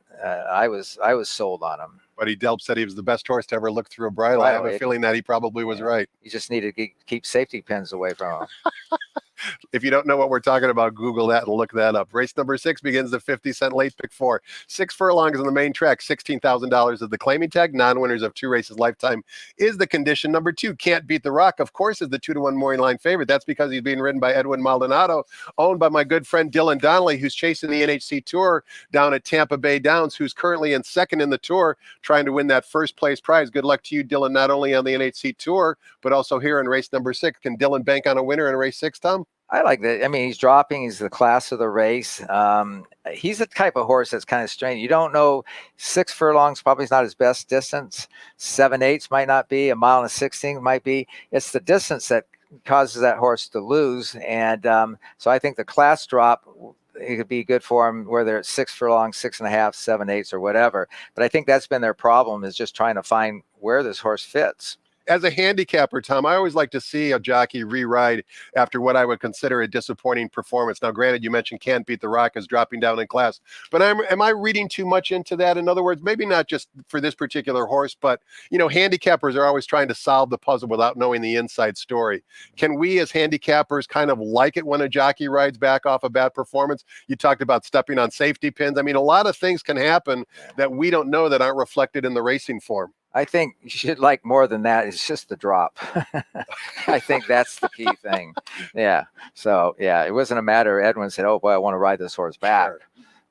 I was sold on him. But Delp said he was the best horse to ever look through a bridle. I have a feeling that he probably was right. You just need to keep safety pins away from him. If you don't know what we're talking about, Google that and look that up. Race number 6 begins the 50-cent late pick 4. 6 furlongs on the main track, $16,000 is the claiming tag. Non-winners of 2 races lifetime is the condition. Number 2, Can't Beat the Rock, of course, is the 2-1 morning line favorite. That's because he's being ridden by Edwin Maldonado, owned by my good friend Dylan Donnelly, who's chasing the NHC Tour down at Tampa Bay Downs, who's currently in second in the Tour, trying to win that first place prize. Good luck to you, Dylan, not only on the NHC Tour, but also here in race number 6. Can Dylan bank on a winner in race 6, Tom? I like that. I mean, he's dropping. He's the class of the race. He's the type of horse that's kind of strange. You don't know. 6 furlongs probably is not his best distance. 7/8 might not be. 1.16 might be. It's the distance that causes that horse to lose. And so I think the class drop, it could be good for him, whether it's 6 furlongs, 6.5, 7/8, or whatever. But I think that's been their problem, is just trying to find where this horse fits. As a handicapper, Tom, I always like to see a jockey re-ride after what I would consider a disappointing performance. Now, granted, you mentioned Can't Beat the Rock as dropping down in class, but am I reading too much into that? In other words, maybe not just for this particular horse, but, you know, handicappers are always trying to solve the puzzle without knowing the inside story. Can we as handicappers kind of like it when a jockey rides back off a bad performance? You talked about stepping on safety pins. I mean, a lot of things can happen that we don't know that aren't reflected in the racing form. I think you should like more than that. It's just the drop. I think that's the key thing. Yeah. So, yeah, it wasn't a matter. Edwin said, oh, boy, I want to ride this horse back. Sure.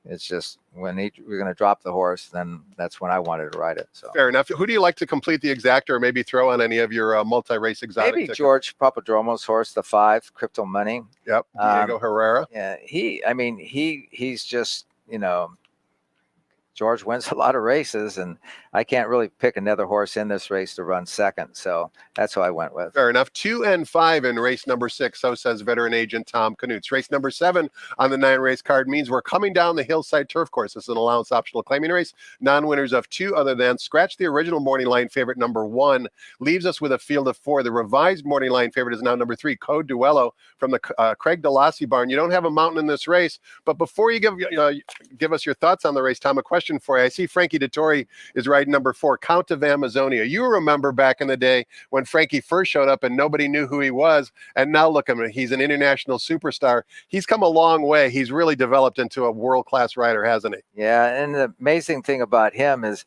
It's just when we're going to drop the horse, then that's when I wanted to ride it. So fair enough. Who do you like to complete the exacta, or maybe throw on any of your multi-race exotic? Maybe tickets? George Papadromo's horse, the 5, Crypto Money. Yep. Diego Herrera. Yeah. He's just, you know, George wins a lot of races, and I can't really pick another horse in this race to run second. So that's who I went with. Fair enough. 2 and 5 in race number 6. So says veteran agent Tom Knust. Race number 7 on the 9-race card means we're coming down the Hillside Turf Course. This is an allowance optional claiming race. Non-winners of 2 other than scratch the original morning line favorite number 1. Leaves us with a field of 4. The revised morning line favorite is now number 3, Code Duello from the Craig DeLassy barn. You don't have a mountain in this race, but before you give us your thoughts on the race, Tom, a question for you. I see Frankie Dettori is riding number 4, Count of Amazonia. You remember back in the day when Frankie first showed up and nobody knew who he was, and now look at him. He's an international superstar. He's come a long way. He's really developed into a world-class rider, hasn't he? Yeah, and the amazing thing about him is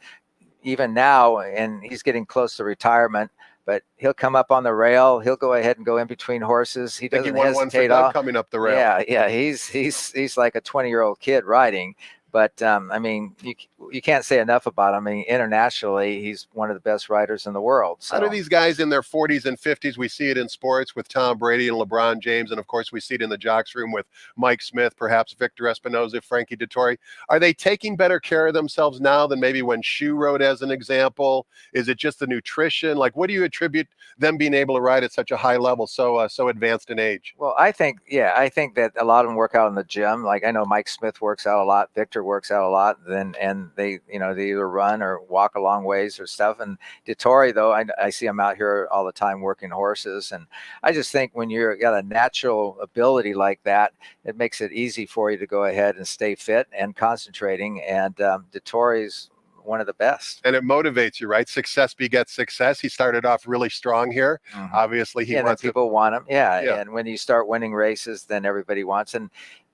even now, and he's getting close to retirement, but he'll come up on the rail. He'll go ahead and go in between horses. He doesn't hesitate off coming up the rail. Yeah, he's like a 20-year-old kid riding. But I mean, you can't say enough about him. I mean, internationally, he's one of the best riders in the world. So. How do these guys in their 40s and 50s? We see it in sports with Tom Brady and LeBron James, and of course, we see it in the jocks room with Mike Smith, perhaps Victor Espinoza, Frankie Dettori. Are they taking better care of themselves now than maybe when Shoe rode, as an example? Is it just the nutrition? Like, what do you attribute them being able to ride at such a high level, so advanced in age? Well, I think that a lot of them work out in the gym. Like I know Mike Smith works out a lot. Victor works out a lot, and they either run or walk a long ways or stuff. And Dettori, though, I see him out here all the time working horses, and I just think when you're got a natural ability like that, it makes it easy for you to go ahead and stay fit and concentrating. And Dettori's one of the best, and it motivates you, right? Success begets success. He started off really strong here. Mm-hmm. Obviously, people want him. Yeah, and when you start winning races, then everybody wants. And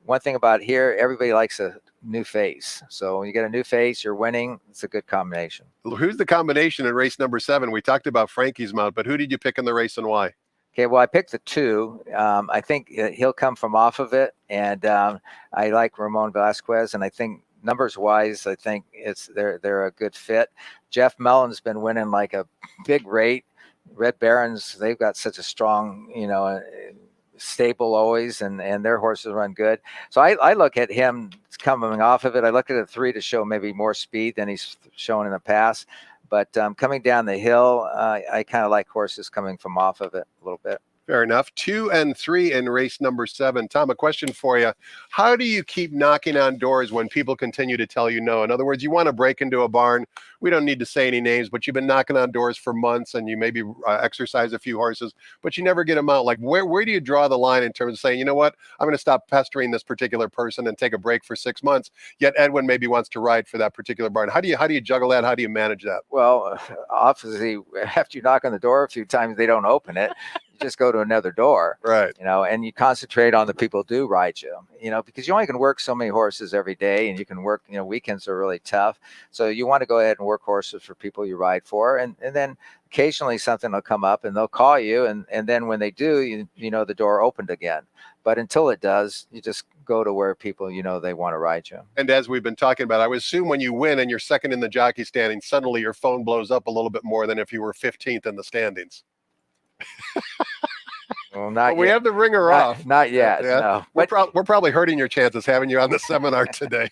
one thing about here, everybody likes a new face. So when you get a new face, you're winning. It's a good combination. Who's the combination in race number 7? We talked about Frankie's mount, but who did you pick in the race and why? Okay, well, I picked the 2. I think he'll come from off of it, and I like Ramon Vasquez, and I think numbers wise, I think they're a good fit. Jeff Mellon's been winning like a big rate. Red Barons, they've got such a strong, stable always, and their horses run good. So I look at him coming off of it. I look at a 3 to show maybe more speed than he's shown in the past. But coming down the hill, I kind of like horses coming from off of it a little bit. Fair enough. 2 and 3 in race number 7. Tom, a question for you. How do you keep knocking on doors when people continue to tell you no? In other words, you want to break into a barn. We don't need to say any names, but you've been knocking on doors for months, and you maybe exercise a few horses, but you never get them out. Like, where do you draw the line in terms of saying, you know what, I'm going to stop pestering this particular person and take a break for 6 months, yet Edwin maybe wants to ride for that particular barn? How do you juggle that? How do you manage that? Well, obviously, after you knock on the door a few times, they don't open it. just go to another door. Right. And you concentrate on the people who do ride you, because you only can work so many horses every day, and you can work, weekends are really tough. So you want to go ahead and work horses for people you ride for. And then occasionally something will come up and they'll call you. And then when they do, the door opened again. But until it does, you just go to where people, they want to ride you. And as we've been talking about, I would assume when you win and you're second in the jockey standing, suddenly your phone blows up a little bit more than if you were 15th in the standings. Well, not We yet. have the ringer off. Not yet. Yeah. No. We're probably hurting your chances having you on the seminar today.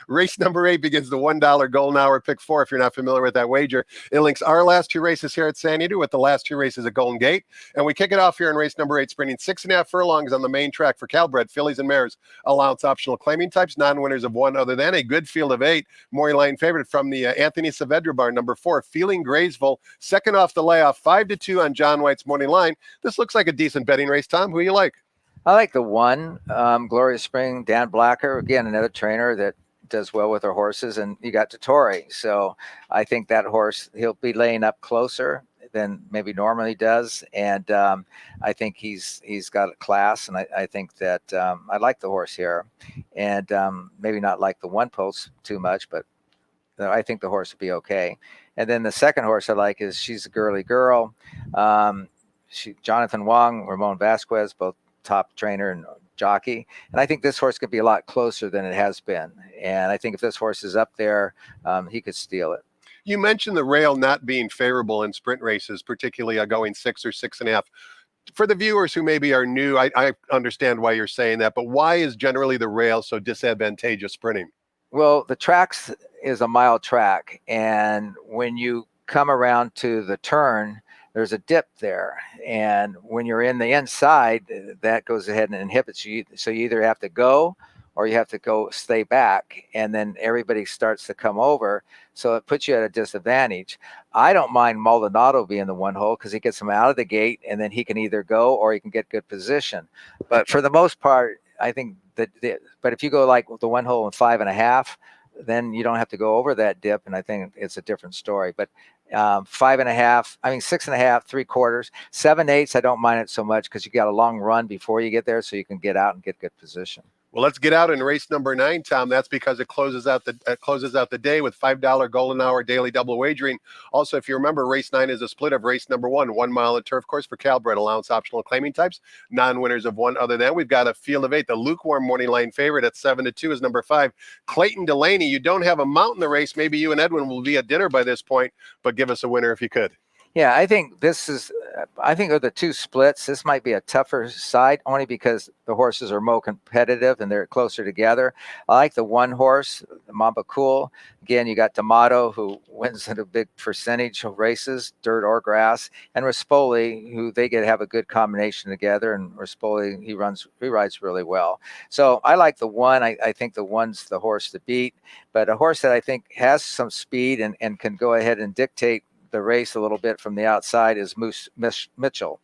Race number 8 begins the $1 golden hour pick 4. If you're not familiar with that wager, it links our last 2 races here at San Diego with the last 2 races at Golden Gate. And we kick it off here in race number 8, sprinting 6.5 furlongs on the main track for Calbred, fillies and mares, allowance optional claiming types, non-winners of 1 other than a good field of 8. Maury Line favorite from the Anthony Saavedra barn, number 4, Feeling Graysville, second off the layoff, 5-2 on John White's morning line. This looks like a decent betting race, Tom. Who you like? I like the 1, Glorious Spring, Dan Blacker, again, another trainer that does well with our horses, and you got Totori. So I think that horse, he'll be laying up closer than maybe normally does. And I think he's got a class, and I think that I like the horse here. And maybe not like the 1 post too much, but I think the horse will be okay. And then the second horse I like is She's a Girly Girl. Jonathan Wong, Ramon Vasquez, both top trainer and jockey. And I think this horse could be a lot closer than it has been. And I think if this horse is up there, he could steal it. You mentioned the rail not being favorable in sprint races, particularly going 6 or 6.5. For the viewers who maybe are new, I understand why you're saying that, but why is generally the rail so disadvantageous sprinting? Well, the tracks is a mile track. And when you come around to the turn, there's a dip there. And when you're in the inside, that goes ahead and inhibits you. So you either have to go or you have to stay back. And then everybody starts to come over. So it puts you at a disadvantage. I don't mind Maldonado being the 1 hole because he gets him out of the gate, and then he can either go or he can get good position. But for the most part, I think but if you go like the 1 hole in 5.5, then you don't have to go over that dip. And I think it's a different story. But 5.5, 6.5, 3/4, 7/8. I don't mind it so much because you got a long run before you get there, so you can get out and get good position. Well, let's get out in race number 9, Tom. That's because it closes out the day with $5 golden hour daily double wagering. Also, if you remember, race 9 is a split of race number 1, 1 mile at turf course for Calbred, allowance optional claiming types, non-winners of 1 other than. We've got a field of 8. The lukewarm morning line favorite at 7-2 is number 5, Clayton Delaney. You don't have a mount in the race. Maybe you and Edwin will be at dinner by this point, but give us a winner if you could. Yeah, I think of the 2 splits, this might be a tougher side only because the horses are more competitive and they're closer together. I like the 1 horse, the Mamba Cool. Again, you got D'Amato, who wins in a big percentage of races, dirt or grass, and Rispoli, who they have a good combination together. And Rispoli, he rides really well. So I like the 1. I think the 1's the horse to beat, but a horse that I think has some speed and can go ahead and dictate the race a little bit from the outside is Moose Mitchell.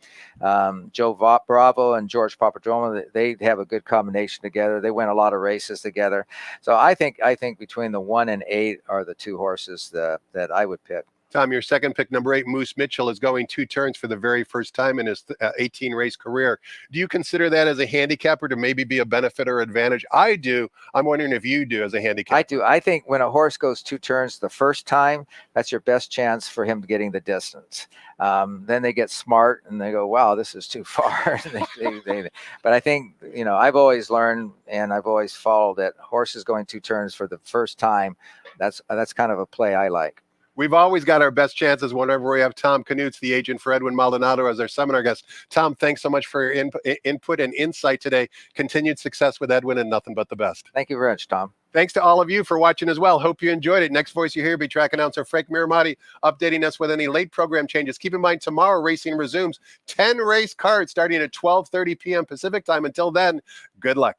Joe Bravo and George Papadromo, they have a good combination together. They win a lot of races together. So I think between the 1 and 8 are the 2 horses that I would pick. Tom, your second pick, number 8, Moose Mitchell, is going 2 turns for the very first time in his 18-race career. Do you consider that as a handicapper to maybe be a benefit or advantage? I do. I'm wondering if you do as a handicapper. I do. I think when a horse goes 2 turns the first time, that's your best chance for him getting the distance. Then they get smart and they go, wow, this is too far. But I think, I've always learned and I've always followed that horses going 2 turns for the first time, that's kind of a play I like. We've always got our best chances whenever we have Tom Knust, the agent for Edwin Maldonado, as our seminar guest. Tom, thanks so much for your input and insight today. Continued success with Edwin and nothing but the best. Thank you very much, Tom. Thanks to all of you for watching as well. Hope you enjoyed it. Next voice you hear will be track announcer Frank Miramati updating us with any late program changes. Keep in mind, tomorrow racing resumes. 10 race cards starting at 12:30 p.m. Pacific time. Until then, good luck.